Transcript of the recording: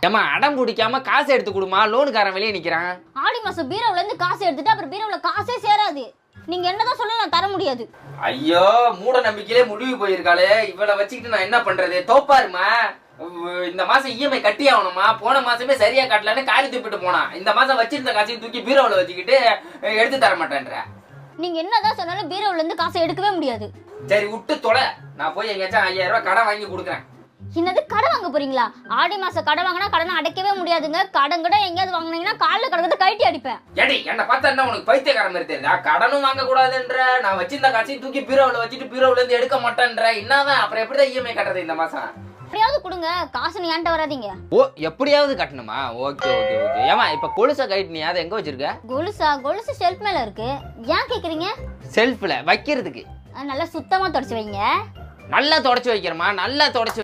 ஏமா அடம் பிடிக்காம காசு எடுத்து கொடுமா, லோனுக்காரன் வெளியே நிக்கிறான். ஆடி மாசம் பீரோல இருந்து காசு எடுத்துட்டு அப்புறம் பீரோல காசே சேராது. நீங்க என்னதான் சொல்ல நான் தர முடியாது. ஐயோ மூட நம்பிக்கையிலே முடிவு போயிருக்காளே, இவளை வச்சுக்கிட்டு நான் என்ன பண்றது? தோப்பாருமா, இந்த மாசம் இஎம்ஐ கட்டி ஆகணுமா. போன மாசமே சரியா கட்டலன்னு காரி தூப்பிட்டு போனா, இந்த மாசம் வச்சிருந்த காசையும் தூக்கி பீரோவில் வச்சுக்கிட்டு எடுத்து தர மாட்டேன்ற. நீங்க என்னதான் சொன்னாலும் பீரோல இருந்து காசை எடுக்கவே முடியாது. சரி விட்டு தொலை, நான் போய் எங்கேயாச்சும் 5000 ரூபாய் கடன் வாங்கி கொடுக்குறேன். என்னது கடன் வாங்க போறீங்களா? ஆடி மாசம் கடன் வாங்கினா கடனை அடைக்கவே முடியாதுங்க. கடன் கூட எங்கேயாவது வாங்கினீங்கன்னா காலில் கடத்தை கழட்டி அடிப்பேன். ஏடி என்ன பார்த்தா என்ன உனக்கு பைத்தியக்காரன் மாதிரி தெரியுதா? கடனும் வாங்க கூடாதுன்ற, நான் வச்சிருந்த காசையும் தூக்கி பீரோவில் வச்சுட்டு பீரோவில் இருந்து எடுக்க மாட்டேன்ற. என்னதான் அப்புறம் எப்படிதான் இஎம்ஐ கட்டுறது இந்த மாசம்? எப்படியாவது கொடுங்க, காசு நீ ஏன்ட்ட வராதீங்க. ஓ எப்படியாவது கட்டணுமா? Okay okay okay. ஏமா இப்ப கொலுசை கைட்டு நீ அதை எங்க வச்சிருக்க? கொலுசு ஷெல்ஃப் மேல இருக்கு. ஏன் கேக்குறீங்க? செல்ஃப்ல வைக்கிறதுக்கு. நல்லா சுத்தமா தொடச்சு வைங்க. நல்லா தொடச்சு வைக்கிறமா, நல்லா தொடச்சு